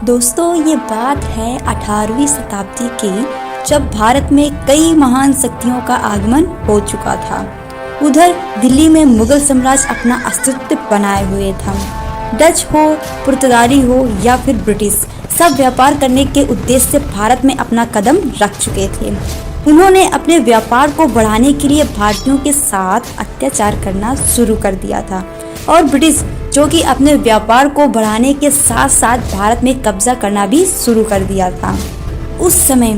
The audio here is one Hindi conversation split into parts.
दोस्तों ये बात है 18वीं शताब्दी की, जब भारत में कई महान शक्तियों का आगमन हो चुका था। उधर दिल्ली में मुगल साम्राज्य अपना अस्तित्व बनाए हुए था। डच हो, पुर्तगाली हो या फिर ब्रिटिश, सब व्यापार करने के उद्देश्य से भारत में अपना कदम रख चुके थे। उन्होंने अपने व्यापार को बढ़ाने के लिए भारतीयों के साथ अत्याचार करना शुरू कर दिया था और ब्रिटिश जो कि अपने व्यापार को बढ़ाने के साथ साथ भारत में कब्जा करना भी शुरू कर दिया था। उस समय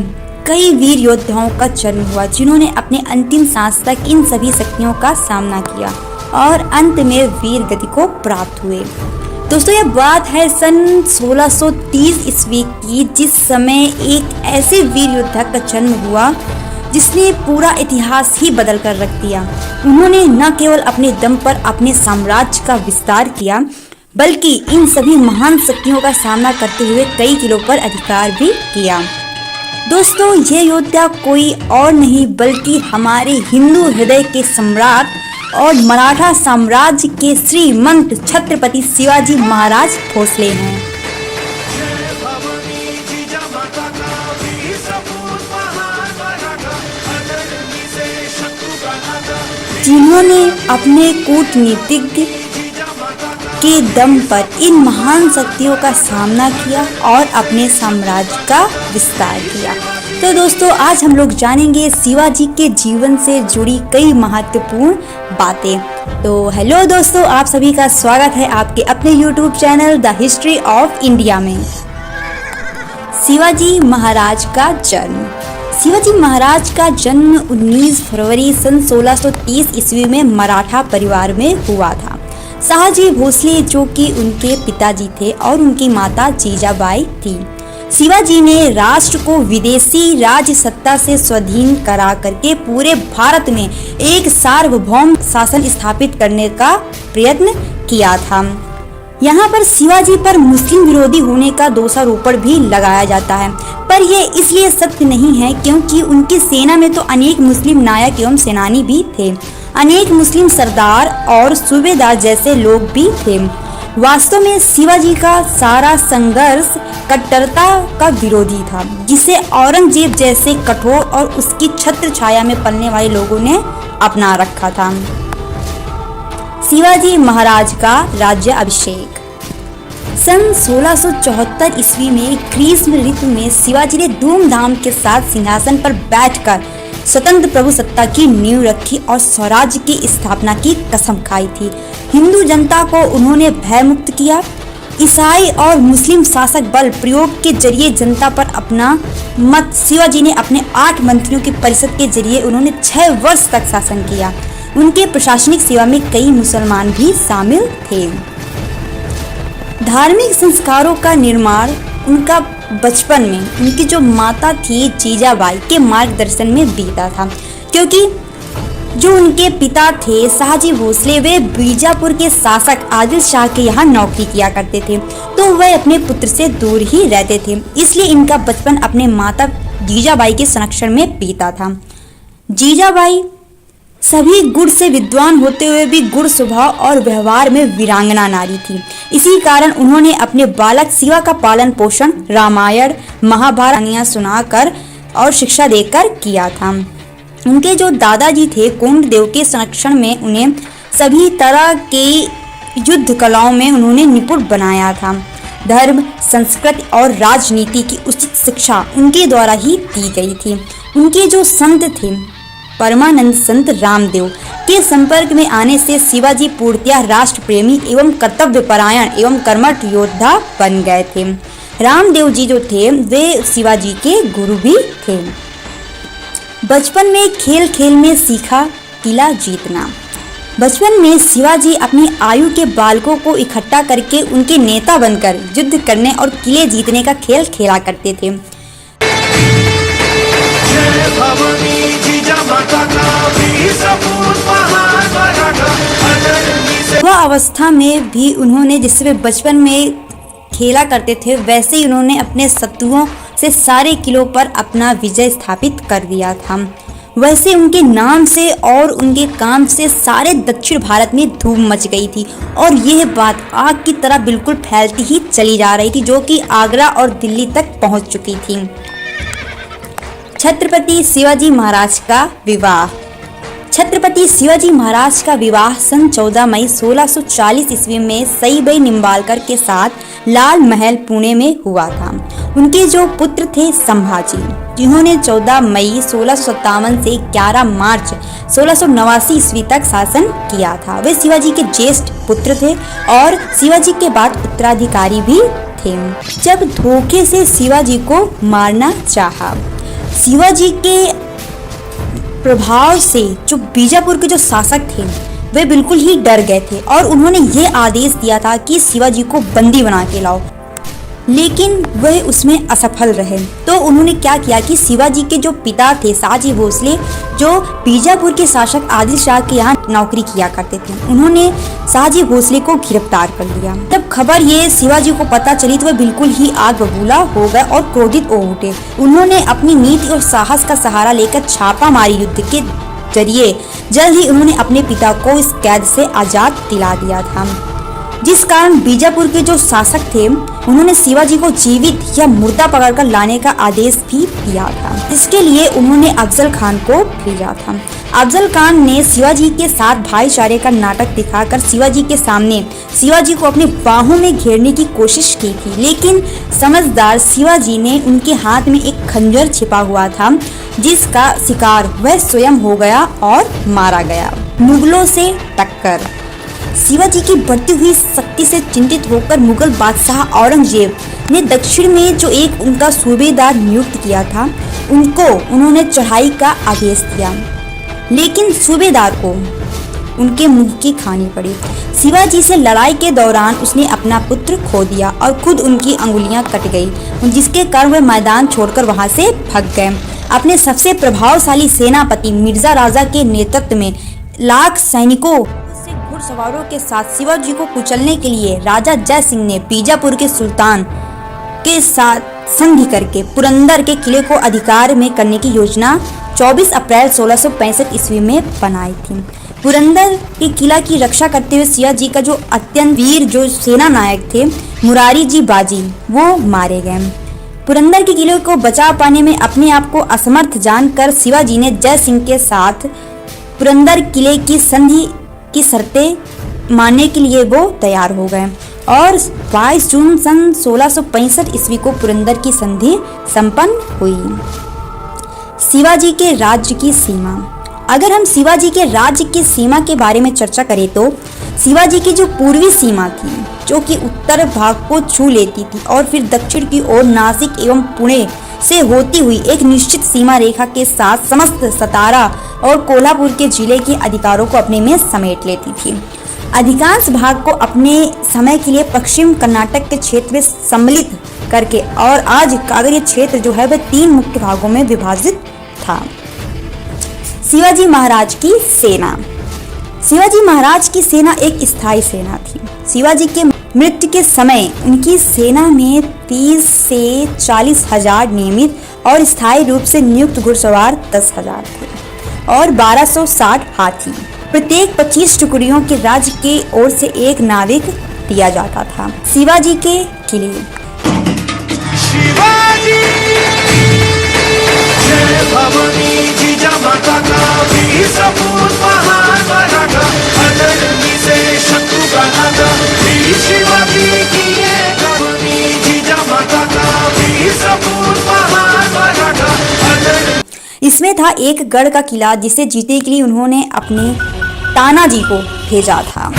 कई वीर योद्धाओं का जन्म हुआ जिन्होंने अपने अंतिम सांस तक इन सभी शक्तियों का सामना किया और अंत में वीर गति को प्राप्त हुए। दोस्तों ये बात है सन 1630 ईस्वी की, जिस समय एक ऐसे वीर योद्धा का जन्म हुआ जिसने पूरा इतिहास ही बदल कर रख दिया। उन्होंने न केवल अपने दम पर अपने साम्राज्य का विस्तार किया, बल्कि इन सभी महान शक्तियों का सामना करते हुए कई किलों पर अधिकार भी किया। दोस्तों ये योद्धा कोई और नहीं बल्कि हमारे हिंदू हृदय के सम्राट और मराठा साम्राज्य के श्रीमंत छत्रपति शिवाजी महाराज भोसले हैं, जिन्होंने अपने कूटनीतिज्ञ के दम पर इन महान शक्तियों का सामना किया और अपने साम्राज्य का विस्तार किया। तो दोस्तों आज हम लोग जानेंगे शिवाजी के जीवन से जुड़ी कई महत्वपूर्ण बातें। तो हेलो दोस्तों, आप सभी का स्वागत है आपके अपने YouTube channel the history of India में। शिवाजी महाराज का जन्म। शिवाजी महाराज का जन्म 19 फरवरी सन 1630 ईस्वी में मराठा परिवार में हुआ था। शाहजी भोसले जो कि उनके पिताजी थे और उनकी माता जीजाबाई थी। शिवाजी ने राष्ट्र को विदेशी राज सत्ता से स्वाधीन करा करके पूरे भारत में एक सार्वभौम शासन स्थापित करने का प्रयत्न किया था। यहाँ पर शिवाजी पर मुस्लिम विरोधी होने का दोषारोपण भी लगाया जाता है, पर यह इसलिए सत्य नहीं है क्योंकि उनकी सेना में तो अनेक मुस्लिम नायक एवं सेनानी भी थे। अनेक मुस्लिम सरदार और सूबेदार जैसे लोग भी थे। वास्तव में शिवाजी का सारा संघर्ष कट्टरता का विरोधी था, जिसे औरंगजेब जैसे कठोर और उसकी छत्र छाया में पलने वाले लोगों ने अपना रखा था। शिवाजी महाराज का राज्य अभिषेक। सन 1674 ईस्वी में ग्रीष्म ऋतु में शिवाजी ने धूमधाम के साथ सिंहासन पर बैठकर स्वतंत्र प्रभु सत्ता की नींव रखी और स्वराज्य की स्थापना की कसम खाई थी। हिंदू जनता को उन्होंने भयमुक्त किया। ईसाई और मुस्लिम शासक बल प्रयोग के जरिए जनता पर अपना मत। शिवाजी ने अपने 8 मंत्रियों की परिषद के जरिए उन्होंने 6 वर्ष तक शासन किया। उनके प्रशासनिक सेवा में कई मुसलमान भी शामिल थे। धार्मिक संस्कारों का निर्माण उनका बचपन में उनकी जो माता थी जीजाबाई के मार्गदर्शन में बीता था, क्योंकि जो उनके पिता थे शाहजी भोसले, वे बीजापुर के शासक आदिल शाह के यहाँ नौकरी किया करते थे, तो वह अपने पुत्र से दूर ही रहते थे। इसलिए इनका बचपन अपने माता जीजाबाई के संरक्षण में बीता था। जीजाबाई सभी गुण से विद्वान होते हुए भी गुण स्वभाव और व्यवहार में वीरांगना नारी थी। इसी कारण उन्होंने अपने बालक शिवा का पालन पोषण रामायण महाभारत सुनाकर और शिक्षा देकर किया था। उनके जो दादाजी थे कोंडदेव के संरक्षण में उन्हें सभी तरह के युद्ध कलाओं में उन्होंने निपुण बनाया था। धर्म, संस्कृति और राजनीति की उचित शिक्षा उनके द्वारा ही दी गई थी। उनके जो संत थे परमानंद संत रामदेव के संपर्क में आने से शिवाजी पूर्णतः राष्ट्र प्रेमी एवं कर्तव्य परायण एवं कर्मठ योद्धा बन गए थे। रामदेव जी जो थे वे शिवाजी के गुरु भी थे। बचपन में खेल खेल में सीखा किला जीतना। बचपन में शिवाजी अपनी आयु के बालकों को इकट्ठा करके उनके नेता बनकर युद्ध करने और किले जीतने का खेल खेला करते थे। वह अवस्था में भी उन्होंने जिससे वे बचपन में खेला करते थे वैसे ही उन्होंने अपने शत्रुओं से सारे किलों पर अपना विजय स्थापित कर दिया था। वैसे उनके नाम से और उनके काम से सारे दक्षिण भारत में धूम मच गई थी और यह बात आग की तरह बिल्कुल फैलती ही चली जा रही थी, जो कि आगरा और दिल्ली तक पहुंच चुकी थी। छत्रपति शिवाजी महाराज का विवाह। छत्रपति शिवाजी महाराज का विवाह सन 14 मई 1640 ईस्वी में सईबाई निंबाळकर के साथ लाल महल पुणे में हुआ था। उनके जो पुत्र थे संभाजी, जिन्होंने 14 मई 1657 से 11 मार्च 1689 ईस्वी तक शासन किया था। वे शिवाजी के ज्येष्ठ पुत्र थे और शिवाजी के बाद उत्तराधिकारी भी थे। जब धोखे से शिवाजी को मारना चाहा, शिवाजी के प्रभाव से जो बीजापुर के जो शासक थे वे बिल्कुल ही डर गए थे और उन्होंने ये आदेश दिया था कि शिवाजी को बंदी बना के लाओ, लेकिन वह उसमें असफल रहे। तो उन्होंने क्या किया कि शिवाजी के जो पिता थे शाहजी भोसले, जो बीजापुर के शासक आदिल शाह के यहाँ नौकरी किया करते थे, उन्होंने शाहजी भोसले को गिरफ्तार कर लिया। जब खबर ये शिवाजी को पता चली तो वह बिल्कुल ही आग बबूला हो गए और क्रोधित हो उठे। उन्होंने अपनी नीति और साहस का सहारा लेकर छापामारी युद्ध के जरिए जल्द ही उन्होंने अपने पिता को इस कैद से आजाद दिला दिया था, जिस कारण बीजापुर के जो शासक थे उन्होंने शिवाजी को जीवित या मुर्दा पकड़कर लाने का आदेश भी दिया था। इसके लिए उन्होंने अफजल खान को भेजा था। अफजल खान ने शिवाजी के साथ भाईचारे का नाटक दिखाकर शिवाजी के सामने शिवाजी को अपने बाहों में घेरने की कोशिश की थी, लेकिन समझदार शिवाजी ने उनके हाथ में एक खंजर छिपा हुआ था, जिसका शिकार वह स्वयं हो गया और मारा गया। मुगलों से टक्कर। शिवाजी की बढ़ती हुई शक्ति से चिंतित होकर मुगल बादशाह औरंगजेब ने दक्षिण में जो एक उनका सूबेदार नियुक्त किया था, उन्होंने चढ़ाई का आदेश दिया, लेकिन सूबेदार को उनके मुंह की खानी पड़ी। शिवाजी से लड़ाई के दौरान उसने अपना पुत्र खो दिया और खुद उनकी अंगुलियां कट गई, जिसके कारण वे मैदान छोड़कर वहां से भाग गए। अपने सबसे प्रभावशाली सेनापति मिर्जा राजा के नेतृत्व में लाख सैनिकों घुड़सवारों के साथ शिवाजी को कुचलने के लिए राजा जय सिंह ने बीजापुर के सुल्तान के साथ संधि करके पुरंदर के किले को अधिकार में करने की योजना 24 अप्रैल 1665 ईस्वी में बनाई थी। पुरंदर के किला की रक्षा करते हुए शिवाजी का जो अत्यंत वीर जो सेना नायक थे मुरारी जी बाजी, वो मारे गए। पुरंदर के किले को बचा पाने में अपने आप को असमर्थ जानकर शिवाजी ने जय सिंह के साथ पुरंदर किले की संधि की शर्तें मानने के लिए वो तैयार हो गए और 22 जून सन 1665 ईस्वी को पुरंदर की संधि संपन्न हुई। शिवाजी के राज्य की सीमा। अगर हम शिवाजी के राज्य की सीमा के बारे में चर्चा करें तो शिवाजी की जो पूर्वी सीमा थी, जो कि उत्तर भाग को छू लेती थी और फिर दक्षिण की ओर नासिक एवं पुणे से होती हुई एक निश्चित सीमा रेखा के साथ समस्त सतारा और कोल्हापुर के जिले के अधिकारों को अपने में समेट लेती थी। अधिकांश भाग को अपने समय के लिए पश्चिम कर्नाटक के क्षेत्र में सम्मिलित करके, और आज अगर ये क्षेत्र जो है वह 3 मुख्य भागों में विभाजित था। शिवाजी महाराज की सेना। शिवाजी महाराज की सेना एक स्थायी सेना थी। शिवाजी के मृत्यु के समय उनकी सेना में 30 से 40 हजार नियमित और स्थायी रूप से नियुक्त घुड़सवार 10,000 थे और 1260 हाथी। प्रत्येक 25 टुकड़ियों के राज्य की ओर से एक नाविक दिया जाता था। शिवाजी के किले। शिवाजी जय भवानी जीजा माता का वीर सपूत महान मराठा, अनन्य से शत्रु का नाथा, वीर शिवाजी की ये भवानी जीजा माता का वीर सपूत महान मराठा, अनन्य। इसमें था एक गढ़ का किला जिसे जीतने के लिए उन्होंने अपने तानाजी को भेजा था।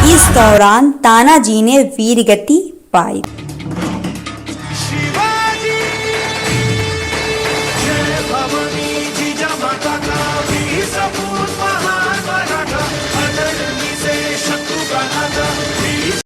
इस दौरान तानाजी ने वीरगति पाई।